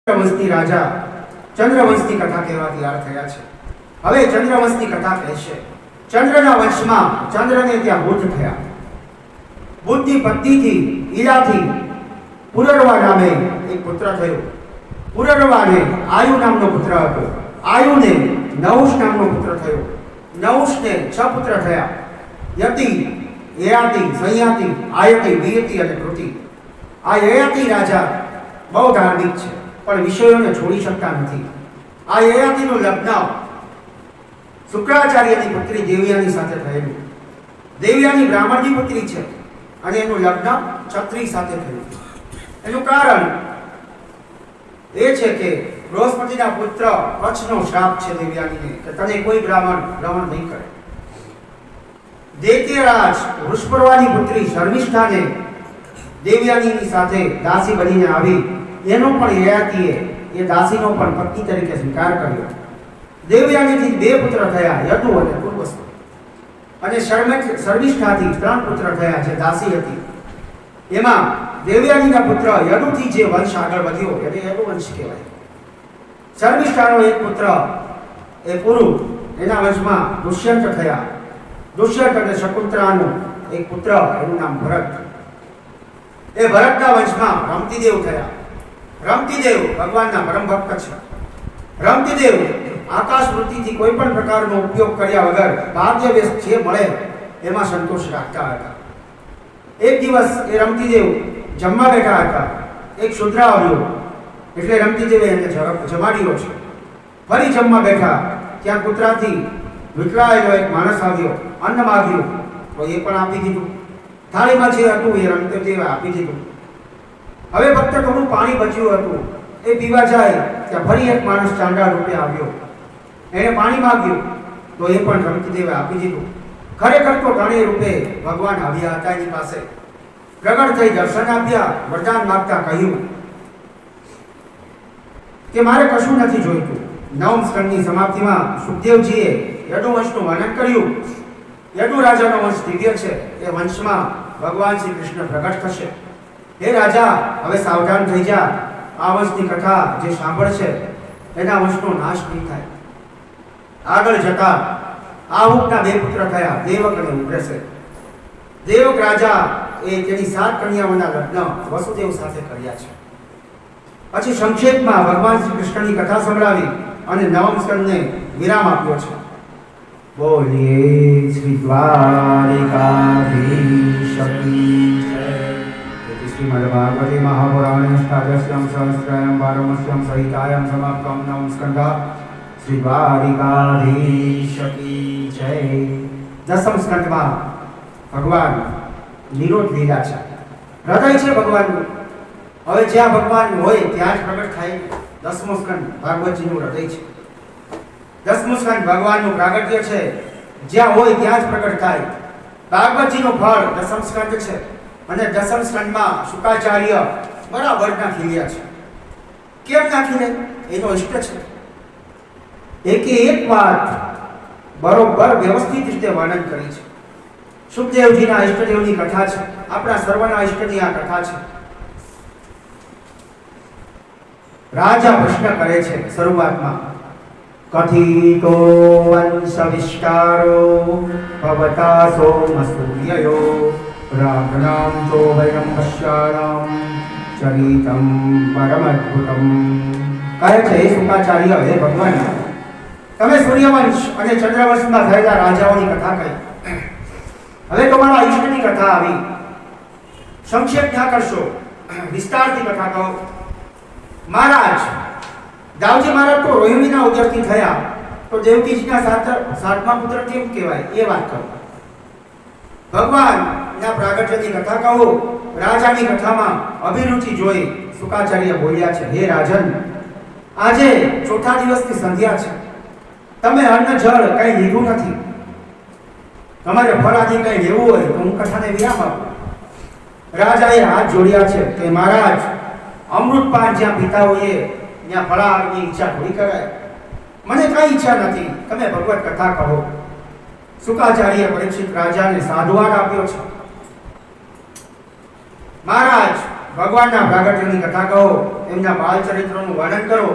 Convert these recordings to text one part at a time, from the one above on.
ચંદ્રવંશી રાજા ચંદ્રવંશની કથા કહેવા તૈયાર થયા છે। હવે ચંદ્રવંશની કથા કહે છે, ચંદ્રના વંશમાં ચંદ્રને ત્યાં બુદ્ધ થયા। બુદ્ધની પત્નીથી ઈરાથી પુરરવા નામે એક પુત્ર થયો। પુરરવાને આયુ નામનો પુત્ર હતો। આયુને નહુષ નામનો પુત્ર થયો। નહુષને 6 પુત્ર થયા, યતિ, યયાતિ, સંયાતિ, આયતિ, વિયતિ અને કૃતિ। આ યયાતિ રાજા બહુ ધાર્મિક છે, પણ વિષયોને છોડી શકતા નથી। આ યયાતિનું લગ્ન શુક્રાચાર્યની પુત્રી દેવયાની સાથે થયેલું। દેવયાની બ્રાહ્મણની પુત્રી છે અને એનું લગ્ન ક્ષત્રિય સાથે થયું। એનું કારણ એ છે કે બૃહસ્પતિના પુત્ર કચ્છનો શ્રાપ છે દેવયાનીને કે તને કોઈ બ્રાહ્મણ ગ્રહણ નહીં કરે। દૈત્યરાજ વૃષપર્વાની પુત્રી શર્મિષ્ઠાને દેવયાનીની સાથે દાસી બનીને આવી, એનો પણ યયાતિએ એ દાસીનો પણ પત્ની તરીકે સ્વીકાર કર્યો। દેવયાનીથી 2 પુત્ર થયા, યદુ અને પૂર્વસ્થ, અને શર્મિષ્ઠાથી 3 પુત્ર થયા જે દાસી હતી। એમાં દેવયાનીના પુત્ર યદુથી જે વંશ આગળ વધ્યો એને યદુવંશ કહેવાય। શર્મિષ્ઠાનો એક પુત્ર એ પુરુ, એના વંશમાં દુષ્યંત થયા। દુષ્યંત અને શકુંતલાનો એક પુત્ર, એનું નામ ભરત। એ ભરતના વંશમાં રમતીદેવ થયા। રમતીદેવ ભગવાનના પરમ ભક્ત છે। રમતીદેવ આકાશ વૃત્તિથી કોઈ પણ પ્રકારનો ઉપયોગ કર્યા વગર ભાગ્ય વ્યસ્ત જે મળે એમાં સંતોષ રાખતા હતા। એક દિવસ એ રમતીદેવ જમવા બેઠા હતા, એક શુદ્ર આવ્યો એટલે રમતીદેવે એને જમાડ્યો છે। ફરી જમવા બેઠા ત્યાં કૂતરાથી વિકળાયેલો એક માણસ આવ્યો, અન્ન માગ્યું તો એ પણ આપી દીધું। થાળીમાં જે હતું એ રમતીદેવે આપી દીધું। હવે ફક્ત થોડું પાણી બચ્યું હતું, એ પીવા જાય ત્યાં ફરી એક માણસ ચાંડાળ રૂપે આવ્યો, એણે પાણી માંગ્યું તો એ પણ રમતીદેવે આપી દીધું। ખરેખર તો ધણી રૂપે ભગવાન આવ્યા હતા એની પાસે, પ્રગટ થઈ દર્શન આપ્યા, વરદાન માંગતા કહ્યું કે મારે કશું નથી જોઈતું। 9મ સ્કંદની સમાપ્તિમાં સુખદેવજીએ યદુવંશનું વર્ણન કર્યું। યદુ રાજાનો વંશ દિવ્ય છે, એ વંશમાં ભગવાન શ્રી કૃષ્ણ પ્રગટ થશે। હે રાજા, હવે સાવધાન થઈ જા, આ વંશની કથા જે સાંભળશે એના વંશનો નાશ નહીં થાય। આગળ જતા આહુકના 2 પુત્ર થયા, દેવક અને ઉગ્રસેન। દેવક રાજા એ તેની 7 કન્યાઓના લગ્ન વસુદેવ સાથે કર્યા છે। પછી સંક્ષેપમાં ભગવાન શ્રી કૃષ્ણની કથા સંભળાવી અને 9મ સ્કંદને વિરામ આપ્યો છે। બોલીએ શ્રી દ્વારિકાધીશ કી જય। श्रीमद्भागवते महापुराणे अष्टादश्यां सहस्रायां पारमस्यां सहितायां समाप्तं 9મ स्कंध। श्री द्वारिकाधीश की जय। 10મ સ્કંદમાં ભગવાન નિરોધ લીલા છે, હૃદય છે ભગવાનનું। હવે જ્યાં ભગવાન હોય ત્યાં જ પ્રગટ થાય। 10મો સ્કંદ ભાગવતજીનું હૃદય છે। 10મું સ્કંદ ભગવાનનું પ્રાગટ્ય છે, જ્યાં હોય ત્યાં જ પ્રગટ થાય। ભાગવતજીનું ફળ 10મ સ્કંદ છે અને 10મ સ્કંદમાં શુકાચાર્ય બરાબર નાખી છે। કેમ નાખીને? એનો ઇષ્ટ છે। એક વાત બરોબર વ્યવસ્થિત રીતે વર્ણન કરી છે। સુખદેવજીના ઇષ્ટદેવની કથા છે, આપણા સર્વના ઇષ્ટની આ કથા છે। રાજા પ્રશ્ન કરે છે શરૂઆતમાં, કથિતો વંશ વિસ્તારો ભવતા સોમ સૂર્યયો રાઘનામ ચોભયમ પશ્યાણામ ચરિતમ પરમદ્ભુતમ। કહે છે હે શુકાચાર્ય, હે ભગવાન, તમે સૂર્યવંશ અને ચંદ્રવંશમાં થયેલા રાજાઓની કથા કહી, હવે તમારા ઈષ્ટની કથા આવી। સંક્ષેપ ના કરશો, વિસ્તારથી કથા કહો। મહારાજ, દાઉજી મહારાજ તો રોહિણીના ઉદરથી થયા, તો દેવકીજીના 7મા પુત્ર કેમ કહેવાય એ વાત કરો। ભગવાનના પ્રાગટ્યની કથા કહો। રાજાની કથામાં અભિરુચિ જોઈ શુકાચાર્ય બોલ્યા છે, હે રાજન, આજે 4થા દિવસની સંધ્યા છે, તમે અન્ન જળ કંઈ લીધું નથી। તમારે ફળ આદિ કંઈ લેવું હોય તો હું કથાને વિરામ આપું। રાજાએ હાથ જોડ્યા છે કે મહારાજ, અમૃતપાન જ્યાં પીતા હોઈએ ત્યાં ફળાહારની ઈચ્છા થોડી કરાય। મને કઈ ઈચ્છા નથી, તમે ભગવત કથા કહો। શુકાચાર્ય પરીક્ષિત રાજાને સાધુવાદ આપ્યો છે। મહારાજ, ભગવાનના પ્રાગટ્યની કથા કહો, એમના બાલ ચરિત્રનું વર્ણન કરો.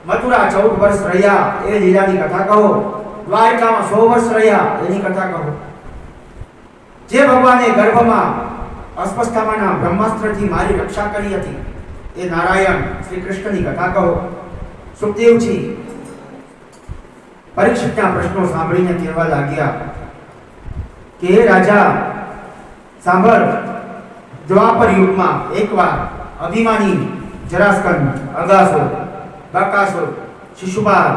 મથુરા 14 વર્ષ રહ્યા એ લીલાની કથા કહો. દ્વારકામાં 100 વર્ષ રહ્યા એની કથા કહો. જે ભગવાને ગર્ભમાં અસ્પષ્ટતામાંના બ્રહ્માસ્ત્રથી મારી રક્ષા કરી હતી એ નારાયણ શ્રી કૃષ્ણની કથા કહો. સુખદેવજી પરીક્ષિતના પ્રશ્નો સાંભળીને કહેવા લાગ્યા કે હે રાજા સાંભળ, દ્વાપર યુગમાં એકવાર અભિમાની જરાસંધ, અગાસુર, બકાસુર, શિશુપાલ,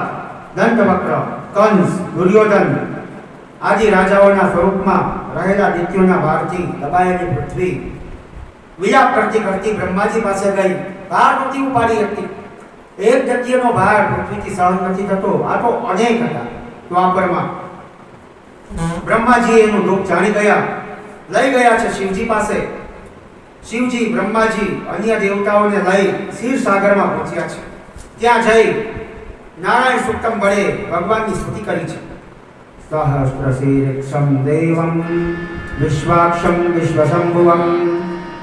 દંતવક્ર, કંસ, દુર્યોધન આદિ રાજાઓના સ્વરૂપમાં રહેલા દૈત્યોના ભારથી દબાયેલી પૃથ્વી વિલાપ કરતી કરતી બ્રહ્માજી પાસે ગઈ. ભાર નહોતી ઉપાડી હતી. એક દૈત્યનો ભાર પૃથ્વીથી સહન નથી થતો. આ તો અનેક હતા દ્વાપરમાં. બ્રહ્માજી એનું દુઃખ જાણી ગયા, લઈ ગયા છે શિવજી પાસે. શિવજી બ્રહ્માજી અન્ય દેવતાઓને લઈ ક્ષીરસાગરમાં પહોંચ્યા છે. ત્યાં જઈ નારાયણ સુક્તમ વડે ભગવાનની સ્તુતિ કરી છે. સહસ્રશીર્ષમ દેવમ વિશ્વાક્ષમ વિશ્વશંભુવમ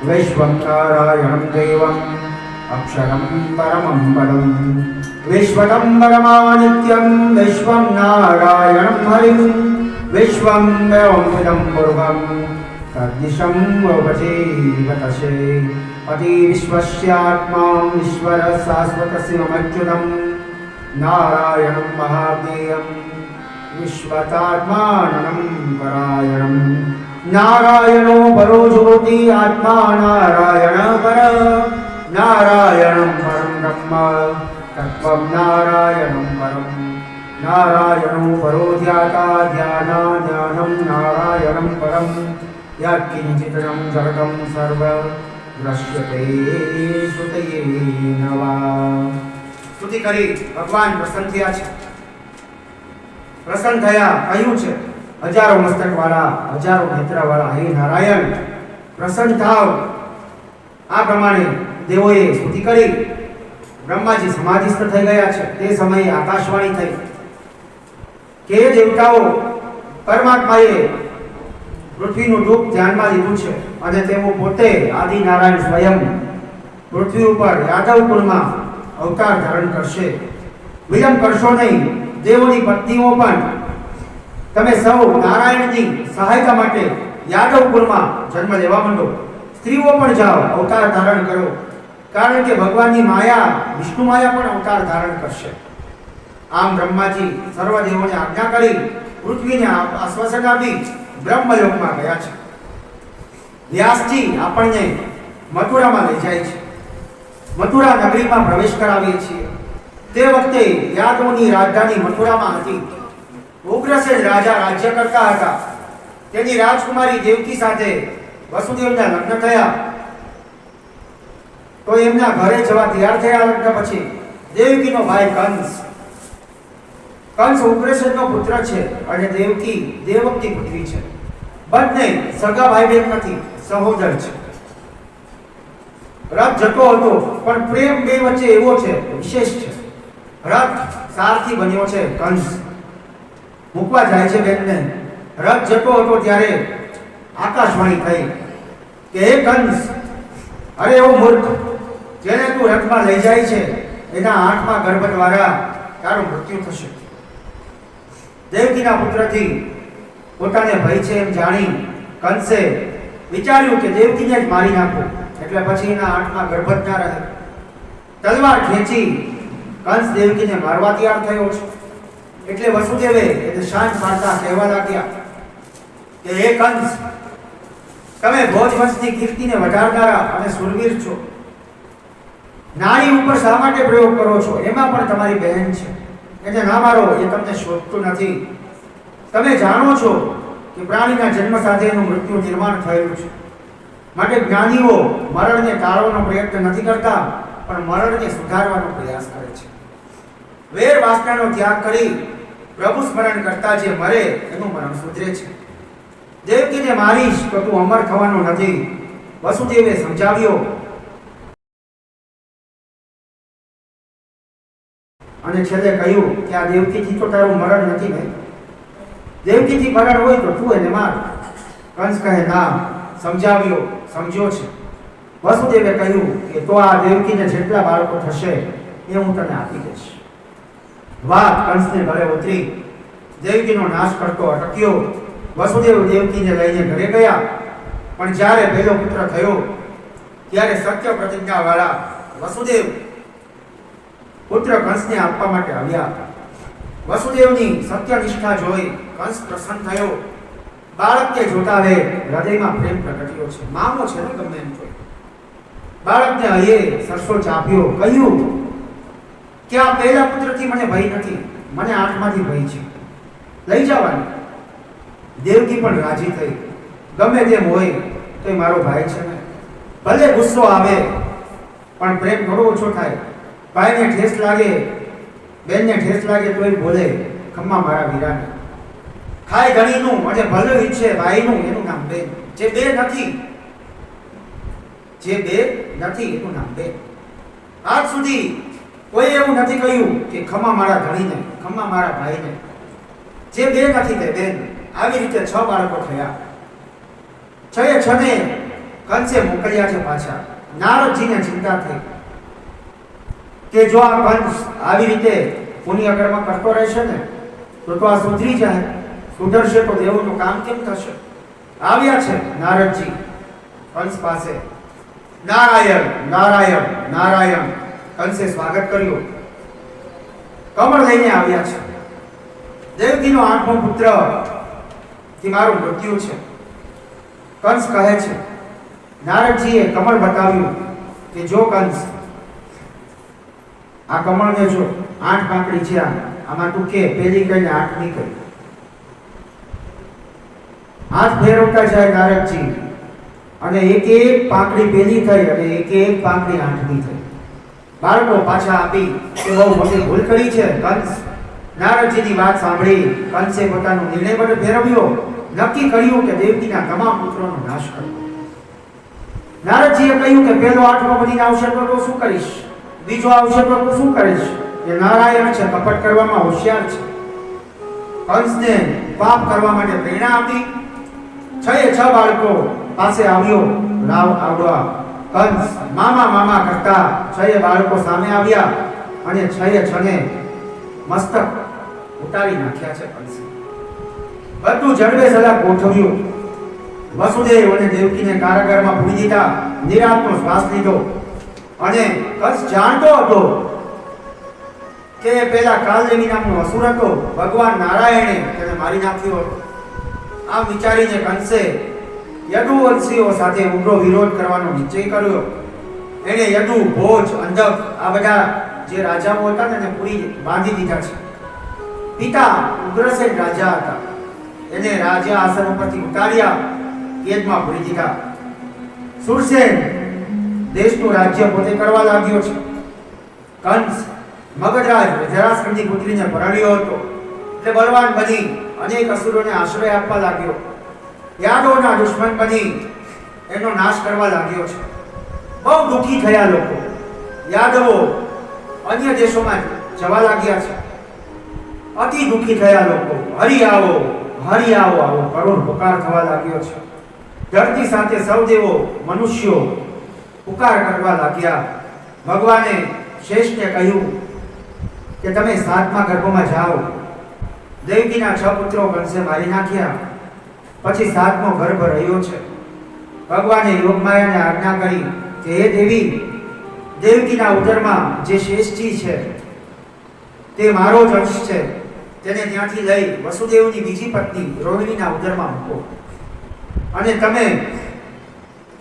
વૈશ્વં નારાયણં દેવમ અક્ષરમ પરમં પદમ વિશ્વતંબરમાનિત્યમ વિશ્વં નારાયણં હરિં વિશ્વં દેવમૃદં પૂર્વં તદ્દિશં વપચેવતશે અતિ વિશ્વસ્યાત્મા ઈશ્વર શાશ્વતસ્યમચ્યુતં નારાયણં મહાદેવં વિશ્વતાત્માનં પરાયણં. નારાયણો પરો જ્યોતિ આત્મા નારાયણ પર નારાયણં પરમ બ્રહ્મ તત્વં નારાયણં પરમ. નારાયણો પરો ધ્યાતા ધ્યાનાધ્યાનં નારાયણં પરમ. યત્કિંચિતં જગतं સર્વ દ્રશ્યતે શ્રુતયે નવા. સ્તુતિ કરી ભગવાન પ્રસન્ન થયા છે. પ્રસન્ન થયા કહ્યું છે હજારો મસ્તક વાળા, હજારો નેત્ર વાળા હે નારાયણ પ્રસન્ન થાવ. આ પ્રમાણે દેવોએ સ્તુતિ કરી. બ્રહ્માજી સમાધિસ્થ થઈ ગયા છે. તે સમયે આકાશવાણી થઈ કે હે દેવતાઓ, પરમાત્માએ પૃથ્વીનું દુઃખ ધ્યાનમાં લીધું છે અને તેઓ પોતે આદિનારાયણ સ્વયં પૃથ્વી ઉપર યાદવ કુળમાં અવતાર ધારણ કરશે. વિલંબ કરશો નહીં. દેવોની પત્નીઓ પણ તમે સૌ નારાયણની સહાયતા માટે યાદવ કુળમાં જન્મ લેવા માંડો. સ્ત્રીઓ પણ જાઓ, અવતાર ધારણ કરો. કારણ કે ભગવાનની માયા, વિષ્ણુ માયા પણ અવતાર ધારણ કરશે. આમ બ્રહ્માજી સર્વ દેવોને આજ્ઞા કરી પૃથ્વીને આશ્વાસન આપી બ્રહ્મલોકમાં ગયા છે. વ્યાસજી આપણને મથુરામાં લઈ જાય છે. મથુરા નગરીમાં પ્રવેશ કરાવીએ છીએ. તે વખતે યાદવની રાજધાની મથુરામાં હતી. ઉગ્રસેન રાજા રાજ્ય કરતા હતા. તેની રાજકુમારી દેવકી સાથે વસુદેવના લગ્ન થયા. તો એમના ઘરે જવા તૈયાર થયા. લગ્ન પછી દેવકીનો ભાઈ કંસ ઉગ્રસેનનો પુત્ર છે અને દેવકી દેવકની પુત્રી છે. બંને સગા ભાઈ બહેન નથી, સહોદર છે. રથ જતો હતો પણ પ્રેમ બે વચ્ચે એવો છે, વિશેષ છે. રથ સારથી બન્યો છે કંસ. મૂકવા જાય છે બેનને. રથ જતો હતો ત્યારે આકાશવાણી થઈ કે હે કંસ, અરે એવો મૂર્ખ, જેને તું રથમાં લઈ જાય છે એના 8મા ગર્ભ દ્વારા તારું મૃત્યુ થશે. દેવકીના પુત્રથી પોતાને ભય છે એમ જાણી કંસે વિચાર્યું કે દેવકીને જ મારી નાખો, એટલે પછી એના 8મા ગર્ભ જ ના રહે. તલવાર ખેંચી કંસ દેવકીને મારવા તૈયાર થયો છે. એટલે વસુદેવે એને શાંત પાડતા કહેવા લાગ્યા કે હે કંસ, તમે ભોજવંશની કીર્તિને વધારનારા અને સુરવીર છો. નારી ઉપર શા માટે પ્રયોગ કરો છો? એમાં પણ તમારી બહેન છે, એને ના મારો. એ તમને શોધતું નથી. તમે જાણો છો કે પ્રાણીના જન્મ સાથે એનું મૃત્યુ નિર્માણ થયેલું છે. માટે જ્ઞાનીઓ મરણને ટાળવાનો પ્રયત્ન નથી કરતા, પણ મરણને સુધારવાનો પ્રયાસ કરે છે. વેર વાસનાનો ત્યાગ કરી પ્રભુ સ્મરણ કરતા જે મરે એનું મરણ સુધરે છે. દેવકીને મારીશ તો તું અમર થવાનો નથી. વસુદેવે સમજાવ્યો અને છેલ્લે કહ્યું કે આ દેવકીથી તો તારું મરણ નથી ને. દેવકીથી મરણ હોય તો તું એને માર. કંસ કહે ના, સમજાવ્યો, સમજ્યો છે. વસુદેવે કહ્યું કે તો આ દેવકીને જેટલા બાળકો થશે એ હું તને આપી દઈશ. વાત કંસને ઘરે ઉતરી. દેવકીનો નાશ કરતો અટક્યો. વસુદેવ દેવકીને લઈને ઘરે ગયા. પણ જ્યારે પહેલો પુત્ર થયો ત્યારે સત્ય પ્રતિજ્ઞા વાળા વસુદેવ પુત્ર કંસને આપવા માટે આવ્યા. વસુદેવની સત્યનિષ્ઠા જોઈ કંસ પ્રસન્ન થયો. બાળકને જોતા વે હૃદયમાં પ્રેમ પ્રગટ્યો છે. મામો છે ને ગમે એમ જોઈ. બાળકને હૈયે સરસો ચાપ્યો. કહ્યું કે આ પહેલા પુત્રથી મને ભય નથી, મને આંખમાંથી ભય છે, લઈ જવાની. દેવકી પણ રાજી થઈ. ગમે તેમ હોય તો મારો ભાઈ છે ને, ભલે ગુસ્સો આવે પણ પ્રેમ થોડો ઓછો થાય. ભાઈને ઠેસ લાગે, બેનને ઠેસ લાગે તો એ બોલે ખમ્મા મારા વીરાને. ખાય ઘણીનું અને ભલું ઈચ્છે ભાઈનું એનું નામ બેન. જે બે નથી એનું નામ બેન. આજ સુધી કોઈ એવું નથી કહ્યું કે ખમ્મા મારા ધણીને, ખમ્મા મારા ભાઈને. જે બે નથી તે બેન. આવી રીતે 6 બાળકો થયા. 6 કંસે મોકલ્યા છે પાછા. નારદજીને ચિંતા થઈ કે જો આ કંસ આવી રીતે પુણ્ય કર્મ કરતો રહેશે ને તો આ સુધરી જાય, સુધરશે તો દેવોનું કામ કેમ થશે. આવ્યા છે નારદજી કંસ પાસે. નારાયણ નારાયણ નારાયણ કંસે સ્વાગત કર્યું. કમળ લઈને આવ્યા છે. દેવકીનો 8મો પુત્ર થી મારું મૃત્યુ છે. કંસ કહે છે. નારદજીએ કમળ બતાવ્યું કે જો કંસ આ કમળને જો 8 પાંખડી છે, આમાં તું કે પેલી કઈને 8મી કઈ. હાથ ફેરવતા જાય નારદજી અને એક પાંખડી પેલી થઈ અને એક પાંખડી 8મી થઈ. બાળકો પાછા આપી કે બહુ મોટી ભૂલ કરી છે. કંસ નારદજીની વાત સાંભળી કંસે પોતાનો નિર્ણય પર ફેરવ્યો. નક્કી કર્યું કે દેવકીના તમામ પુત્રોનો નાશ કરવો. નારદજીએ કહ્યું કે પેલો 8મો બનીને આવશે તો શું કરીશ, બીજો આવશે તો શું કરીશ. એ નારાયણ છે, કપટ કરવામાં હોશિયાર છે. કંસને પાપ કરવા માટે પ્રેરણા આપી. 6 બાળકો પાસે આવ્યો રાવ આવડવા. કંસ મામા મામા કરતા 6 બાળકો સામે આવ્યા અને 6 મસ્તક ઉતારી નાખ્યા છે. કંસે બધું જડબે સલાહ ગોઠવ્યું. વસુદેવ અને દેવકીને કારાગારમાં પૂરી દીધા. નિરાંતનો શ્વાસ લીધો અને કંસ જાણતો હતો કે પેલા કાલદેવી નામનો અસુર હતો, ભગવાન નારાયણે તેને મારી નાખ્યો હતો. આમ વિચારીને કંસે યદુવંશીઓ સાથે ઉગ્ર વિરોધ કરવાનો નિશ્ચય કર્યો. એણે યદુ, ભોજ, અંધક આ બધા જે રાજાઓ હતા તેને પૂરી બાંધી દીધા છે. પિતા ઉગ્રસેન રાજા હતા, એને રાજા આસન ઉપરથી ઉતાર્યા, કેદમાં પૂરી દીધા. સુરસેન દેશનું રાજ્ય પોતે કરવા લાગ્યો છે. કંસ મગધરાજ જરાસંધની પુત્રીને પરણ્યો હતો એટલે બળવાન બની અનેક અસુરોને આશ્રય આપવા લાગ્યો. યાદવના દુશ્મન બની એનો નાશ કરવા લાગ્યો છે. બહુ દુઃખી થયા લોકો. યાદવો અન્ય દેશોમાં જવા લાગ્યા છે. અતિ દુઃખી થયા લોકો. હરિ આવો આવો કરોડ પુકાર થવા લાગ્યો છે. ધરતી સાથે સૌ દેવો મનુષ્યો પુકાર કરવા લાગ્યા. ભગવાને શેષને કહ્યું કે તમે 7મા ગર્ભમાં જાઓ. દેવકીના 6 પુત્રો કંસે મારી નાખ્યા. પછી 7મો ગર્ભ રહ્યો છે. ભગવાને યોગમાયાને આજ્ઞા કરી કે હે દેવી, દેવકીના ઉદરમાં જે શેષજી છે તે મારો જ અંશ છે. તેને ત્યાંથી લઈ વસુદેવની બીજી પત્ની રોહિણીના ઉદરમાં મૂકો અને તમે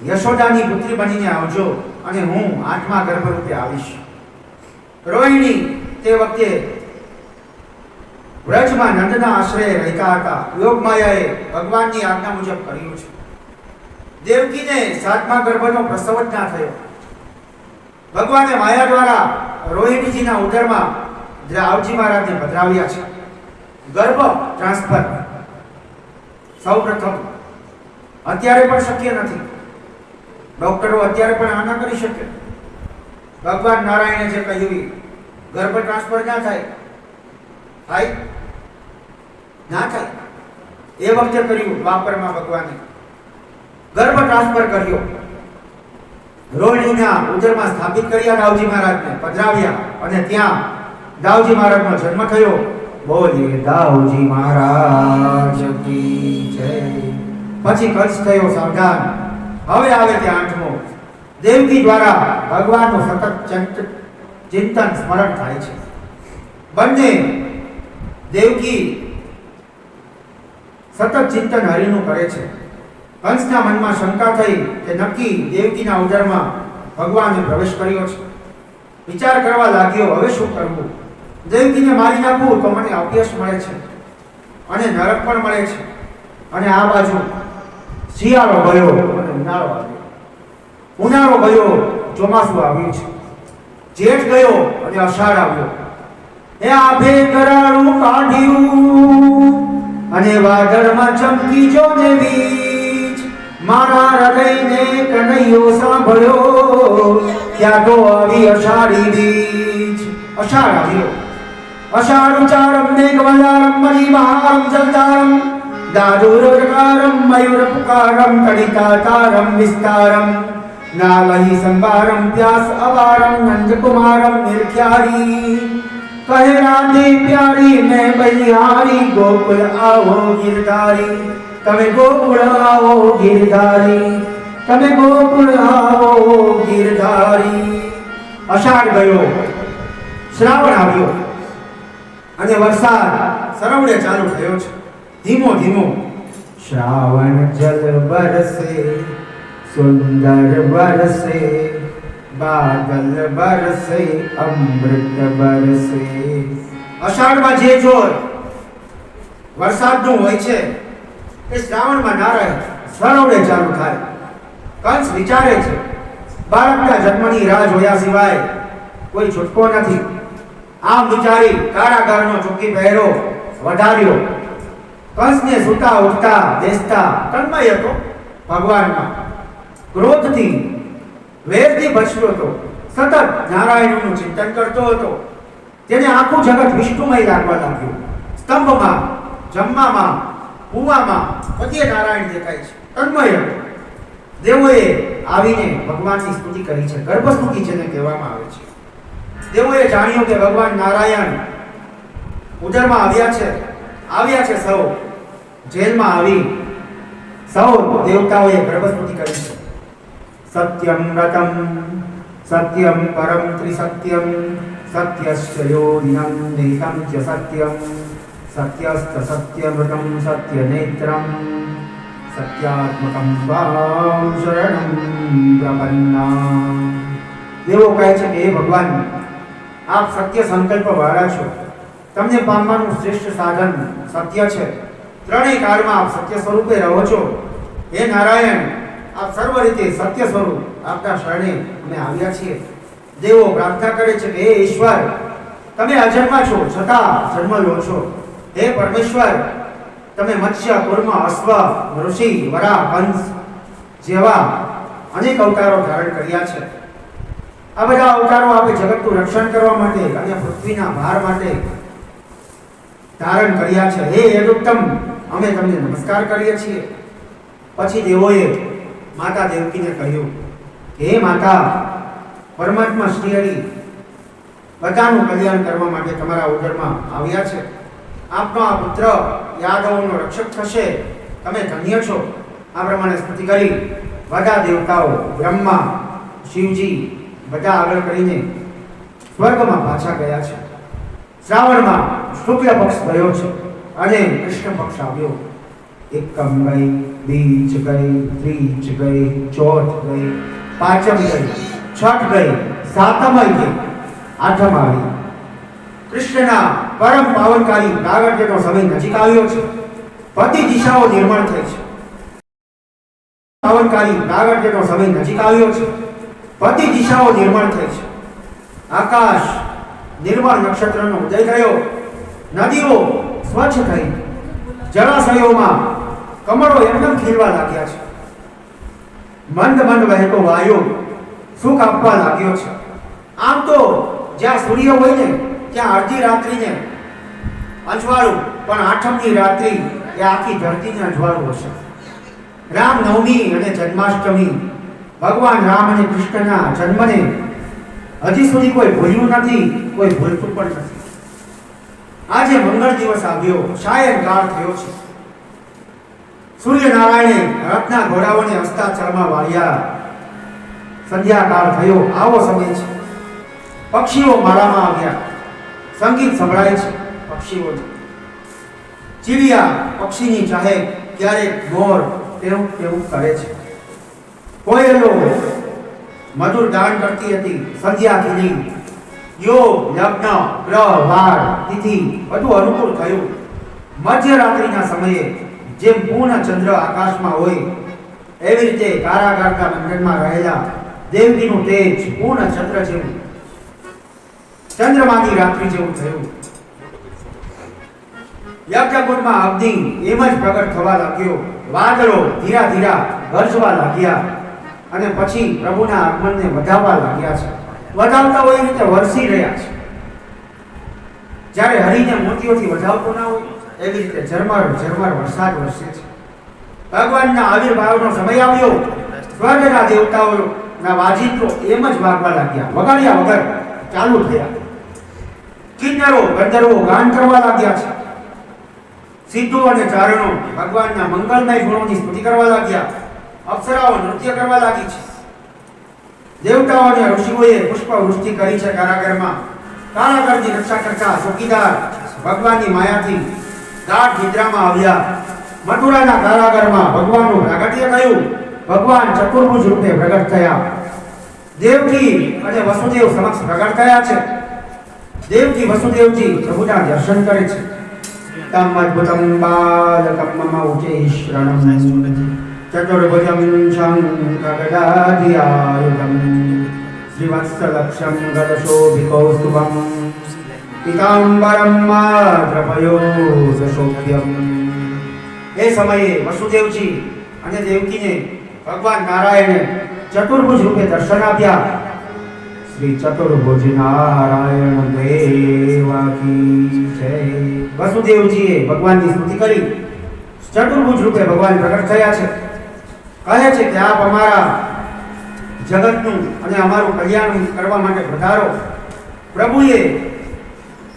યશોદાની પુત્રી બનીને આવજો અને હું 8મા ગર્ભ રૂપે આવીશ. રોહિણી તે વખતે વ્રજમાં નંદના આશ્રયે રહેતા હતા. યોગમાયાએ ભગવાનની આજ્ઞા મુજબ કર્યું છે. દેવકીને 7મા ગર્ભનો પ્રસવ જ ના થયો. ભગવાને માયા દ્વારા રોહિણીજીના ઉદરમાં આવજી મહારાજને પધરાવ્યા છે. ગર્ભ ટ્રાન્સફર સૌપ્રથમ અત્યારે પણ શક્ય નથી. ડોક્ટરો અત્યારે પણ આ ના કરી શકે. ભગવાન નારાયણે જે કહ્યું ગર્ભ ટ્રાન્સફર ના થાય ના થાય. એ વખતે કર્યું દ્વાપરમાં ભગવાને ગર્ભ ટ્રાન્સફર કર્યો. રોહિણીના ઉદરમાં સ્થાપિત કર્યા દાઉજી મહારાજને, પધરાવ્યા અને ત્યાં દાઉજી મહારાજનો જન્મ થયો. બોલીએ દાઉજી મહારાજ કી જય. પછી કંસ થયો સાવધાન. હવે આવે ત્યાં આઠમો. દેવકી દ્વારા ભગવાનનું સતત ચિંતન સ્મરણ થાય છે. બંને દેવકી સતત ચિંતન હરિનું કરે છે. કંસના મનમાં શંકા થઈ કે નક્કી દેવકીના ઉદરમાં ભગવાને પ્રવેશ કર્યો છે. વિચાર કરવા લાગ્યો, હવે શું કરવું? દેવકીને મારી નાખું તો મને અપયશ મળે છે અને નરક પણ મળે છે, અને આ બાજુ શિયાળો ગયો અને ઉનાળો આવ્યો, ઉનાળો ગયો, ચોમાસું આવ્યું છે, જેઠ ગયો અને અષાઢ આવ્યો. એ આભે કરાળું કાઢ્યું અને વાદળમાં ચમકી જો ને વીજ, મારા હૃદયને કનૈયો સાંભળ્યો, ત્યાં તો આવી અષાઢી બીજ. અષાઢ આવ્યો. અષાઢુચારમ મેઘવલારમ મણિમહારમ જલધારમ દાદુરકારમ મયુરપુકારમ કડિકાતારમ વિસ્તારમ નાલહી સંભારમ વ્યાસ અવારમ નંદકુમારમ નિર્ખ્યારી. કહે રાધે પ્યારી મેં બલિહારી, ગોકુળ આવો ગિરધારી, તમે ગોકુળ આવો ગિરધારી, તમે ગોકુળ આવો ગિરધારી. અષાઢ ગયો, શ્રાવણ આવ્યો અને વરસાદ સરવડે ચાલુ થયો છે, ધીમો ધીમો. શ્રાવણ જલ બરસે સુંદર બરસે, બાદલ બરસે અમૃત બરસે. અષાઢમાં જે જોર વરસાદનું હોય છે એ શ્રાવણમાં ના રહે, સરવડે ચાલુ થાય. કંસ વિચારે છે, બાળકના જન્મની રાહ જોયા સિવાય કોઈ છૂટકો નથી. આમ વિચારી કારાગારનો ચોકી પહેરો વધાર્યો. કંસને સૂતા ઉઠતા બેસતા તન્મય હતો ભગવાનમાં. ક્રોધથી વેરથી બચતો હતો, સતત નારાયણનું ચિંતન કરતો હતો. તેને આખું જગત વિષ્ણુમય લાગવા લાગ્યું. સ્તંભમાં, જમવામાં, કુવામાં બધે નારાયણ દેખાય છે, તન્મય હતો. દેવોએ આવીને ભગવાનની સ્તુતિ કરી છે, ગર્ભસ્તુતિ જેને કહેવામાં આવે છે. દેવોએ જાણ્યું કે ભગવાન નારાયણ ઉદરમાં આવ્યા છે સૌ. જેલમાં આવી સૌ દેવતાઓએ ગર્ભસ્તુતિ કરી છે. સત્યમ વ્રતમ સત્યમ પરમ ત્રિસત્યમ સત્યસ્ય યોનિનમ નિહિતમ ચ સત્યમ સત્યસ્ત સત્યવ્રતમ સત્યનેત્રમ સત્યાત્મકમ સ્વામ શરણમ પ્રપન્ના. દેવો કહે છે કે હે ભગવાન, આપ સત્ય સંકલ્પ વાળા છો. તમને પામવાનું શ્રેષ્ઠ સાધન સત્ય છે. ત્રણેય કાળમાં આપ સત્ય સ્વરૂપે રહો છો. હે નારાયણ, આપ સર્વ રીતે સત્ય સ્વરૂપ, આપના શરણે અમે આવ્યા છીએ. દેવો પ્રાર્થના કરે છે કે હે ઈશ્વર, તમે અજન્મા છો છતાં જન્મ લો છો. હે પરમેશ્વર, તમે મત્સ્ય, કુર્મ, અશ્વ, ઋષિ, વરાહ, કંસ જેવા અનેક અવતારો ધારણ કર્યા છે. આ બધા અવતારો આપે જગતનું રક્ષણ કરવા માટે અને પૃથ્વીના ભાર માટે ધારણ કર્યા છે. હે યદુત્તમ, અમે તમને નમસ્કાર કરીએ છીએ. પછી દેવોએ માતા દેવકીને કહ્યું, હે માતા, પરમાત્મા શ્રી હરિ બધાનું કલ્યાણ કરવા માટે તમારા ઉદરમાં આવ્યા છે. આપનો આ પુત્ર યાદવોનો રક્ષક થશે, તમે ધન્ય છો. આ પ્રમાણે સ્તુતિ કરી બધા દેવતાઓ, બ્રહ્મા, શિવજી બધા આગળ કરીને સ્વર્ગમાં પાછા ગયા છે. શ્રાવણમાં શુક્લ પક્ષ ગયો છે અને કૃષ્ણ પક્ષ આવ્યો. એકમ ગઈ, બીજ ગઈ, ત્રીજ ગઈ, ચોથ ગઈ, પાંચમ ગઈ, છઠ ગઈ, સાતમ ગઈ, આઠમ આવી. કૃષ્ણના પરમ પાવનકારી પ્રાગટ્યનો સમય નજીક આવ્યો છે. બધી દિશાઓ નિર્મળ થઈ છે. પાવનકારી પ્રાગટ્યનો સમય નજીક આવ્યો છે. બધી દિશાઓ નિર્મળ થઈ છે. આકાશ નિર્મળ નક્ષત્રનો ઉદય થયો. નદીઓ સ્વચ્છ થઈ. જળાશયોમાં કમળો એકદમ ખીલવા લાગ્યા છે. મંદ મંદ વહેતો વાયુ સુખ આપવા લાગ્યો છે. આમ તો જ્યાં સૂર્ય હોય ને ત્યાં અડધી રાત્રિને અજવાળું, પણ આઠમની રાત્રિ એ આખી ધરતીને અજવાળું હશે. રામનવમી અને જન્માષ્ટમી ભગવાન રામ અને કૃષ્ણના જન્મને હજી સુધી કોઈ ભૂલ્યું નથી, કોઈ ભૂલતું પણ નથી. આજે મંગળ દિવસ આવ્યો, સાયંકાળ થયો છે. સૂર્યનારાયણે રથના ઘોડાઓને હસ્તાચળમાં વાળ્યા. સંધ્યાકાળ થયો, આવો સમય છે. પક્ષીઓ માળામાં આવ્યા, સંગીત સંભળાય છે પક્ષીઓને. ચીડિયા પક્ષીની ચાહે ક્યારેક મોર તેવું તેવું કરે છે. કોયલો મધુર ગાન કરતી હતી. સંધ્યા ખીલી, યોગ, લગ્ન, ગ્રહ, વાર, તિથિ બધું અનુકૂળ થયું. મધ્યરાત્રિના સમયે જેમ પૂર્ણ ચંદ્ર આકાશમાં હોય એવી રીતે કારાગારના બંધનમાં રહેલા દેવકીનું તેજ પૂર્ણ ચંદ્ર જેવું, ચંદ્રમાની રાત્રિ જેવું થયું. યજ્ઞકુંડમાં અગ્નિ એમ જ પ્રગટ થવા લાગ્યો. વાદળો ધીરા ધીરા ગરજવા લાગ્યા અને પછી પ્રભુના આગમનને વધાવવા લાગ્યા છે. વધાવતા હોય એ રીતે વરસી રહ્યા છે. જ્યારે હરિને મોતીઓથી વધાવતો ના હોય એવી રીતે ઝરમર ઝરમર વરસાદ વરસે છે. ભગવાનના આવિર્ભાવનો સમય આવ્યો. સ્વર્ગના દેવતાઓના વાજિત્રો એમ જ વાગવા લાગ્યા, વગાડ્યા વગર ચાલુ થયા. કિન્નરો ગંધર્વો ગાન કરવા લાગ્યા છે. સિદ્ધો અને ચારણો ભગવાનના મંગલમય ગુણોની સ્તુતિ કરવા લાગ્યા. અપ્સરાઓ નૃત્ય કરવા લાગી છે. દેવતાઓ અને ઋષિઓએ પુષ્પવૃષ્ટિ કરી છે કારાગરમાં. કારાગરની રક્ષા કરતા ચોકીદાર ભગવાનની માયાથી ગાઢ નિદ્રામાં આવ્યા. મથુરાના કારાગરમાં ભગવાનનું પ્રાગટ્ય થયું. ભગવાન ચતુર્ભુજ રૂપે પ્રગટ થયા. દેવકી અને વસુદેવ સમક્ષ પ્રગટ થયા છે. દેવકી વસુદેવજી પ્રભુના દર્શન કરે છે. તમ અદ્ભુતમ બાલકમ મમ ઉચૈશ્રણમ ચતુર્ભુજમ શંખગદાધિઆયુધમ શ્રીવત્સલક્ષમ ગદશોભિકૌસ્તુભમ પીતાંબરમ માધ્રપયોદશોભ્યમ. એ સમયે વસુદેવજી અને દેવકીને ભગવાન નારાયણે ચતુર્ભુજ રૂપે દર્શન આપ્યા. શ્રી ચતુર્ભુજ નારાયણ દેવા કી જય. વસુદેવજીએ ભગવાનની સ્તુતિ કરી. ચતુર્ભુજ રૂપે ભગવાન પ્રગટ થયા છે. કહે છે કે આપ અમારા જગતનું અને અમારું કલ્યાણ કરવા માટે પધારો. પ્રભુએ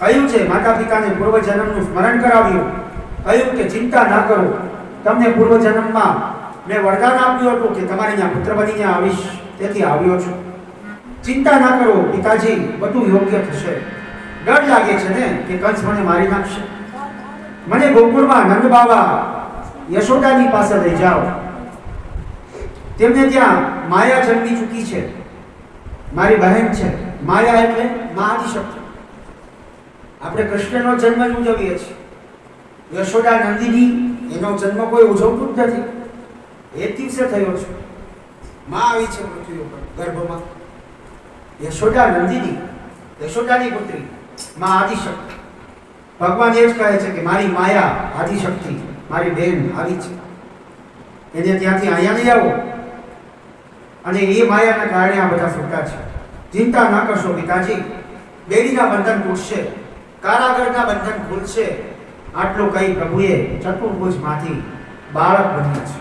કહ્યું છે, માતા પિતાને પૂર્વજન્મનું સ્મરણ કરાવ્યું. કહ્યું કે ચિંતા ના કરો, તમને પૂર્વજન્મમાં મેં વરદાન આપ્યું હતું કે તમારે ત્યાં પુત્ર બનીને આવીશ, તેથી આવ્યો છું. ચિંતા ના કરો પિતાજી, બધું યોગ્ય થશે. ડર લાગે છે ને કે કંસ મને મારી નાખશે. મને ગોકુળમાં નંદ બાબા યશોદાની પાસે લઈ જાઓ. તેમને ત્યાં માયા જન્મી ચૂકી છે. મારી બહેન છે. માયા એટલે મા આદિશક્તિ. આપણે કૃષ્ણનો જન્મ ઉજવીએ છીએ. યશોદા નંદિની એનો જન્મ કોઈ ઉજવતું જ નથી. એ દિવસે થયો છે. મા આવી છે પૃથ્વી ઉપર ગર્ભમાં. યશોદા નંદિની, યશોદાની પુત્રી, મા આદિશક્તિ. ભગવાન એ જ કહે છે કે મારી માયા આદિશક્તિ, મારી બહેન આવી છે, એને ત્યાંથી અહીંયા લઈ આવો. અને એ માયાના કારણે આ બધા છૂટા છે. ચિંતા ના કરશો પિતાજી, બેડીના બંધન તૂટશે, કારાગરના બંધન ખુલશે. આટલું કહી પ્રભુએ ચતુર્ભુજમાંથી બાળક બન્યા છે.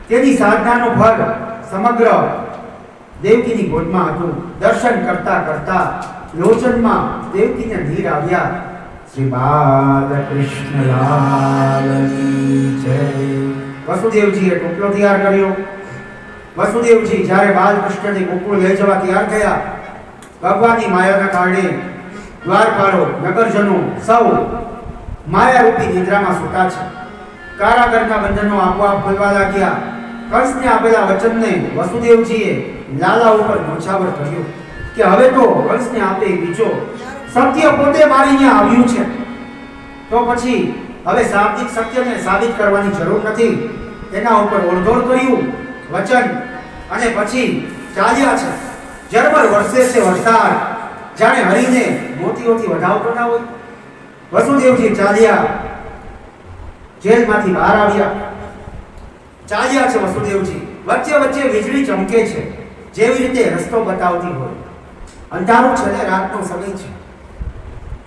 તેની સાધનાનું ફળ સમગ્ર દેવકીની ગોદમાં હતું. દર્શન કરતા કરતા લોચનમાં દેવકીને નીર આવ્યા. શ્રી બાલકૃષ્ણ લાલની જય. વસુદેવજીએ ટોપલો તૈયાર કર્યો. વસુદેવજી જ્યારે બાલકૃષ્ણને ગોકુળ લઈ જવા તૈયાર થયા, ભગવાનની માયાના કારણે દ્વારપાળો, નગરજનો સૌ માયારૂપી નિદ્રામાં સૂતા છે. કારાગરના બંધનો આપોઆપ ખોલવા લાગ્યા. કંસને આપેલા વચનને વસુદેવજીએ લાલા ઉપર નોછાવર કર્યું કે હવે તો કંસને આપે બીજો સત્ય પોતે મારી ત્યાં આવ્યું છે, તો પછી હવે શાબ્દિક સત્યને સાબિત કરવાની જરૂર નથી. એના ઉપર ઓળઘોળ કર્યું વચન અને પછી ચાલ્યા છે. ઝરમર વરસે છે વરસાદ, જાણે હરીને મોતીઓથી વધાવતો ના હોય. વસુદેવજી ચાલ્યા, જેલમાંથી બહાર આવ્યા. ચાલ્યા છે વસુદેવજી. વચ્ચે વચ્ચે વીજળી ચમકે છે, જેવી રીતે રસ્તો બતાવતી હોય. અંધારું છે ને, રાતનો સમય છે.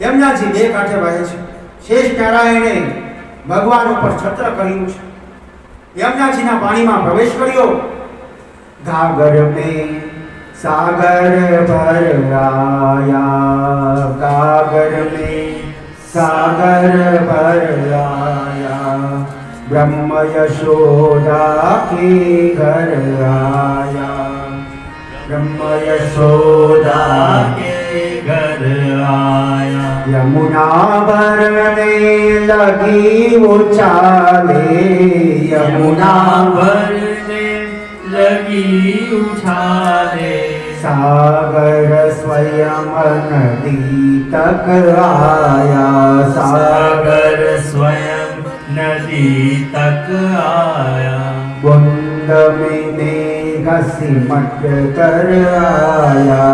યમુનાજી બે કાંઠે વહે છે. શેષ નારાયણે ભગવાન ઉપર છત્ર કર્યું છે. યમુનાજીના પાણીમાં પ્રવેશ કર્યો. सागर भर आया, गागर में सागर भर आया, ब्रह्म यशोदा के घर आया, ब्रह्म यशोदा के घर आया। यमुना भरने लगी उछाले, यमुना भरने लगी उछाले, सागर स्वयं नदी तक आया, सागर स्वयं नदी तक आया। बुंद में मेघ सिमट कर आया,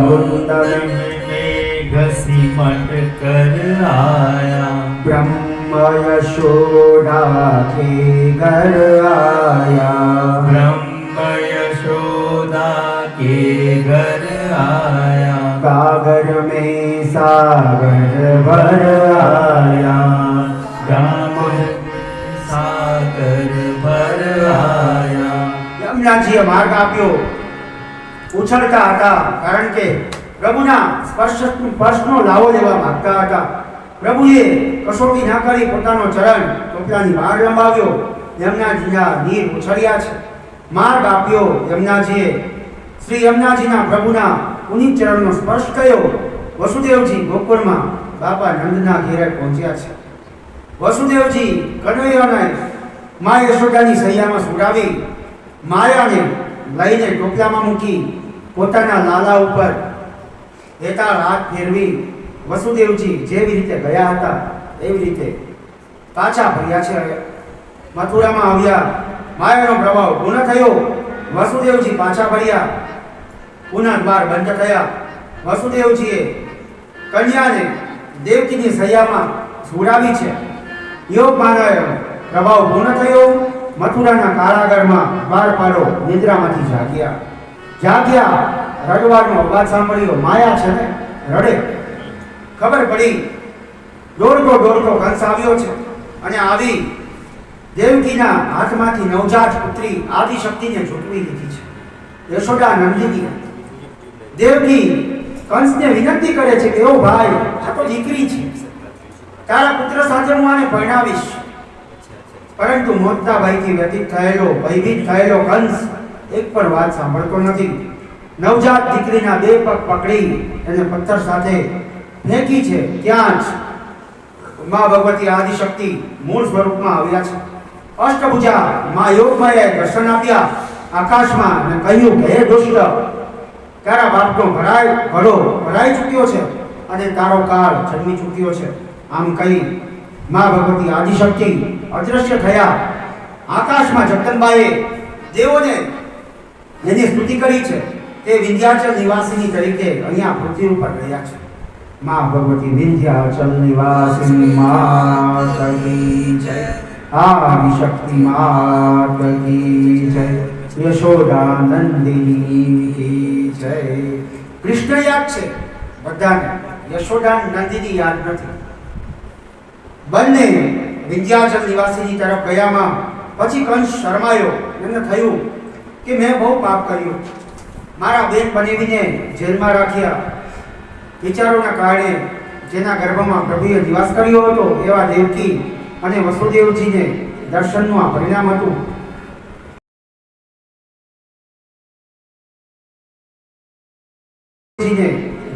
बुंद में मेघ सिमट कर आया, ब्रह्म यशोदा के घर आया, ब्रह्म यशोदा के घर आया। गागर में सागर भर आया, गाम सागर भर आया। યમુનાજીએ માર્ગ આપ્યો, ઉછળતા હતા, કારણ કે પ્રભુના સ્પર્શનો લાવો લેવા માંગતા હતા. પ્રભુએ કસોટી ના કરી પોતાનો ચરણ ટોપલાની બહાર લંબાવ્યો. યમુનાજીના નીર ઉછળ્યા છે. માર્ગ આપ્યો યમુનાજીએ. શ્રી યમુનાજીના પ્રભુના પુનિત ચરણનો સ્પર્શ કર્યો. વસુદેવજી ગોકુળમાં બાપા નંદના ઘેરે પહોંચ્યા છે. વસુદેવજી કનૈયાને મા યશોદાની સૈયામાં સુડાવી માયાને લઈને ટોપલામાં મૂકી પોતાના લાલા ઉપર હેતાળ હાથ ફેરવી વસુદેવજી જેવી રીતે ગયા હતા એવી રીતે પાછા ફર્યા છે. મથુરામાં આવ્યા, માયાનો પ્રભાવ પૂર્ણ થયો. વસુદેવજી પાછા ફર્યા, પુનઃ દ્વાર બંધ થયા. વસુદેવજીએ કન્યાને દેવકીની સૈયામાં સુડાવી છે. યોગ માયાનો પ્રભાવ પૂર્ણ થયો. મથુરાના કારાગારમાં દ્વારપાલો નિદ્રામાંથી જાગ્યા. રડવાનો અવાજ સાંભળ્યો. માયા છે ને રડે. ખબર પડી, દોડતો કંસ આવ્યો છે અને આવી દેવકીના હાથમાંથી નવજાત પુત્રી આદિશક્તિને ઝૂંટવી લીધી છે. યશોદા નંદિની દેવકી કંસને વિનંતી કરે છે કે ઓ ભાઈ, આ તો દીકરી છે, તારા પુત્ર સાથે હું આને પરણાવીશ. પરંતુ મોટા ભાઈથી વ્યતીત થયેલો, ભયભીત થયેલો કંસ એક પણ વાત સાંભળતો નથી. નવજાત દીકરીના બે પગ પકડી એને પથ્થર સાથે ફેંકી છે. ત્યાં જ મા ભગવતી આદિશક્તિ મૂળ સ્વરૂપમાં આવ્યા છે. અષ્ટભુજા મા યોગમાયાએ દર્શન આપ્યા આકાશમાં અને કહ્યું કે હે દુષ્ટ, તારા બાપનો ઘડો ભરાઈ ચૂક્યો છે અને તારો કાળ જન્મી ચૂક્યો છે. આમ કહી મા ભગવતી આદિશક્તિ અદૃશ્ય થયા. આકાશમાં જગદંબાએ દેવોને એની સ્તુતિ કરી છે. તે વિંધ્યાચલ નિવાસીની તરીકે અહીંયા પૃથ્વી ઉપર રહ્યા છે. મા ભગવતી વિંધ્યાચલ નિવાસીની માત કી જય, આદિશક્તિ માત કી જય, યશોદા નંદિની કી જય. કૃષ્ણ યાદ છે બધાને, યશોદા નંદિની યાદ નથી. બંને વિંધ્યાચલ નિવાસીની તરફ ગયામાં પછી કંસ શરમાયો. એને થયું કે મેં બહુ પાપ કર્યું, મારા બેન બનેવીને જેલમાં રાખ્યા. વિચારોના કારણે જેના ગર્ભમાં પ્રભુએ નિવાસ કર્યો હતો એવા દેવકી અને વસુદેવજીને દર્શનનું આ પરિણામ હતું.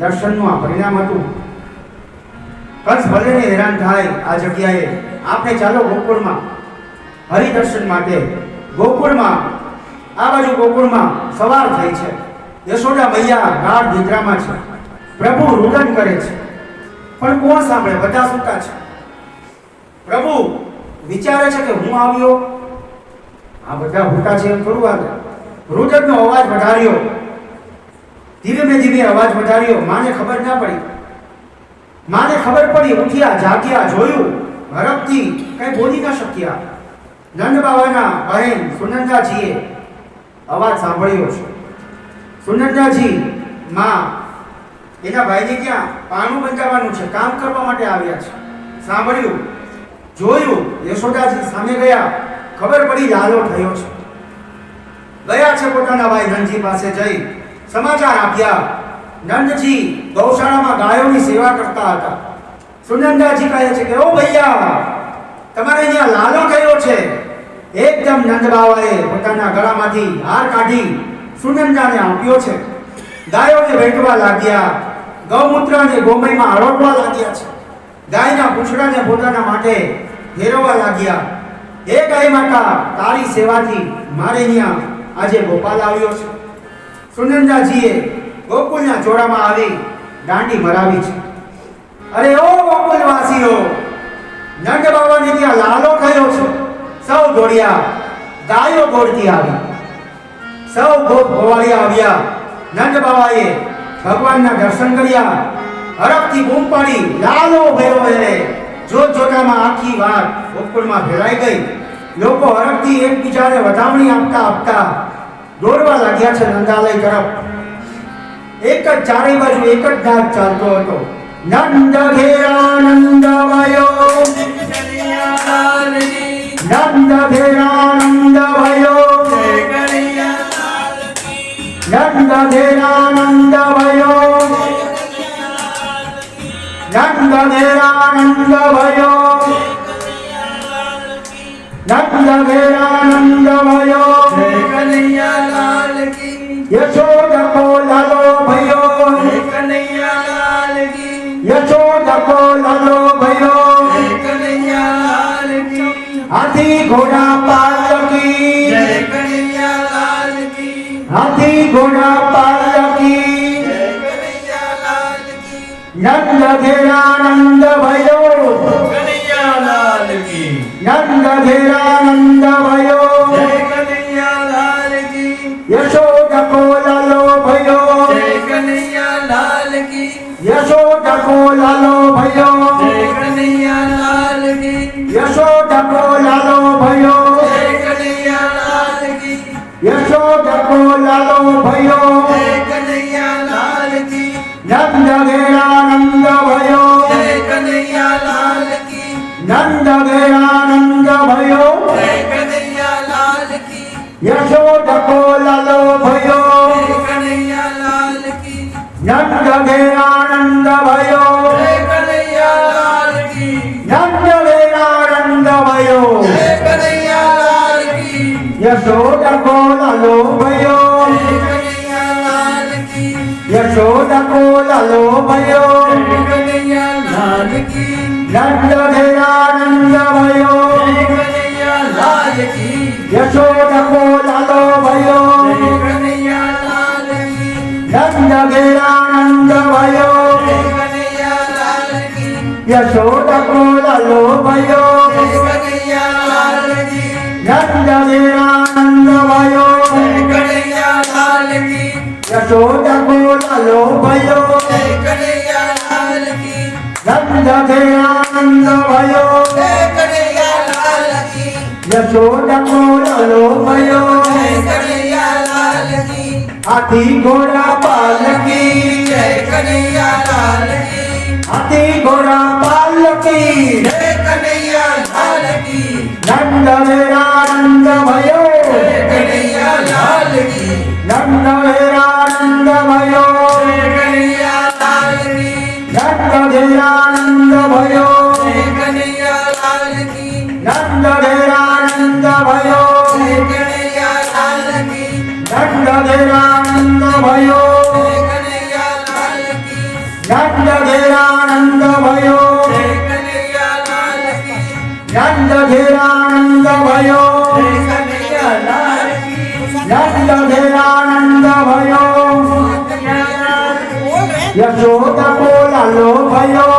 દર્શનનું આ પરિણામ હતું. કંસ ભલેને હેરાન થાય આ જગ્યાએ, આપણે ચાલો ગોકુળમાં હરિદર્શન માટે. ગોકુળમાં આ બાજુ ગોકુળમાં સવાર થઈ છે. યશોદા મૈયા ગાઢ નિદ્રામાં છે. પ્રભુ રુદન કરે છે, પણ કોણ સાંભળે? બધા સૂતા છે. પ્રભુ વિચારે છે કે હું આવ્યો, આ બધા સૂતા છે એમ થોડું આવે. રુદનનો અવાજ વધાર્યો, ધીમે અવાજ વધાર્યો. માને ખબર ના પડી. માને ખબર પડી, ઉઠ્યા, જાગ્યા, જોયું. હરખથી કઈ બોલી ન શક્યા. નંદ બાબાના બહેન સુનંદાજીએ અવાજ સાંભળ્યો છે. સુનંદાજી માં એના ભાઈને ક્યાં પાણું બંધાવવાનું છે, કામ કરવા માટે આવ્યા છે. સાંભળ્યું, જોયું. યશોદાજી સામે ગયા. ખબર પડી લાલો થયો છે. ગયા છે પોતાના ભાઈ નંદજી પાસે જઈ સમાચાર આપ્યા. નંદજી ગૌશાળામાં ગાયોની સેવા કરતા હતા. સુનંદાજી કહે છે કે ઓ ભૈયા, તમારે અહીંયા લાલો કયો છે? એકદમ નંદ બાવાએ પોતાના ગળામાંથી હાર કાઢી સુનંદાને આપ્યો છે. ગાયોને વેઠવા લાગ્યા, ગૌમૂત્ર અને ગોમયમાં આરોટવા લાગ્યા છે. ગાયના પૂંછડાને પોતાના માટે ફેરવવા લાગ્યા. હે ગાય માતા, તારી સેવાથી મારે અહીંયા આજે ગોપાલ આવ્યો છે. સુનંદાજીએ ગોકુળના જોડામાં આવી દાંડી મરાવી છે. અરે ઓ ગોકુળવાસીઓ, નંદ બાવાને ત્યાં લાલો કયો છે? સૌ દોડ્યા, ગાયો દોડતી આવી, સૌ ગોપ ગોવાળિયા આવ્યા. નંદ બાવાએ ભગવાનના દર્શન કર્યા, હરખથી બૂમ પાડી લાલો ભયો હે. જોત જોતામાં આખી વાત ગોકુળમાં ફેલાઈ ગઈ. લોકો હરખથી એકબીજાને વધામણી આપતા આપતા દોડવા લાગ્યા છે નંદાલય તરફ. એક જ ચારે બાજુ એક જ નાદ ચાલતો હતો. નંદ ઘેરા નંદ વયો, નંદ ઘેરા નંદ વયો, નંદ ઘેરા નંદ વયો, નંદ ઘેરા નંદ વયો, નંદ ઘેરા નંદ વયો, યશોદા કો લાલો ભયો, યશોદા કો લાલો ભયો, હાથી ઘોડા પાલકી, હાથી ઘોડા પાલકી, નંદ ઘેરા નંદ ભયો, નંદ ઘેરા નંદ ભયો, યશોદા કો લાલો ભયો, યશોદા કો લાલો ભયો, યશોદા કો લાલો ભયો, યશોદા કો લાલો ભયો, નંદ ઘેરા નંદ ભયો, નંદ ઘેરા નંદ ભયો, યશોદા કો લાલો ભયો, નંદ ઘેરા નંદ ભયો, નંદ ઘેરા નંદ ભયો, યશોદા કો લાલો ભયો, યશોદા કો લાલો ભયો, નંદ ઘેરા નંદ ભયો, યશોદા કો લાલો ભયો, નંદ ઘેરા નંદ ભયો, યશોદા કો લાલો ભયો, નંદ ઘેરા નંદ ભયો, યશોદા કો લાલો ભયો, નંદ ઘેરા નંદ ભયો, યશોદા કો લાલો ભયો, હાથી ઘોડા પાલકી, હાથી ઘોડા પાલકી, નંદ ઘેરા નંદ ભયો, નંદ ઘેરા નંદ ભયો, નંદ ઘેરા નંદ ભયો, નંદ ઘેરા નંદ ભયો, નંદ ઘેરા નંદ ભયો, નંદ ઘેરા નંદ ભયો, નંદ ઘેરા નંદ ભયો, નંદ ઘેરા નંદ ભયો, યશોદા કો લાલો ભયો,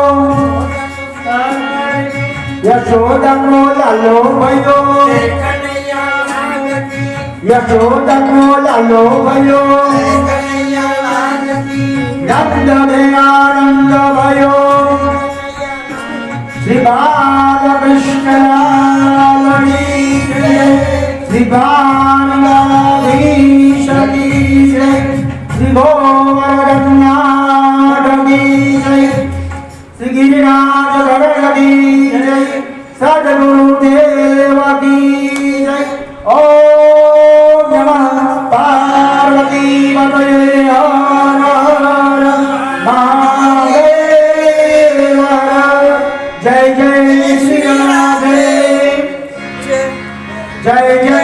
યશોદા કો લાલો ભયો, યશોદા કો લાલો ભયો, નંદ ઘેરા નંદ ભયો, શ્રી બાલકૃષ્ણ લાલની જય, શ્રી બાલકૃષ્ણ કી જય, શ્રી ગોવર્ધનનાથ કી જય, શ્રી ગિરિરાજ ગણપતિ જય, સદગુરુ દેવ કી જય. ઓમ નમઃ જય શ્રી રાધે, જય જય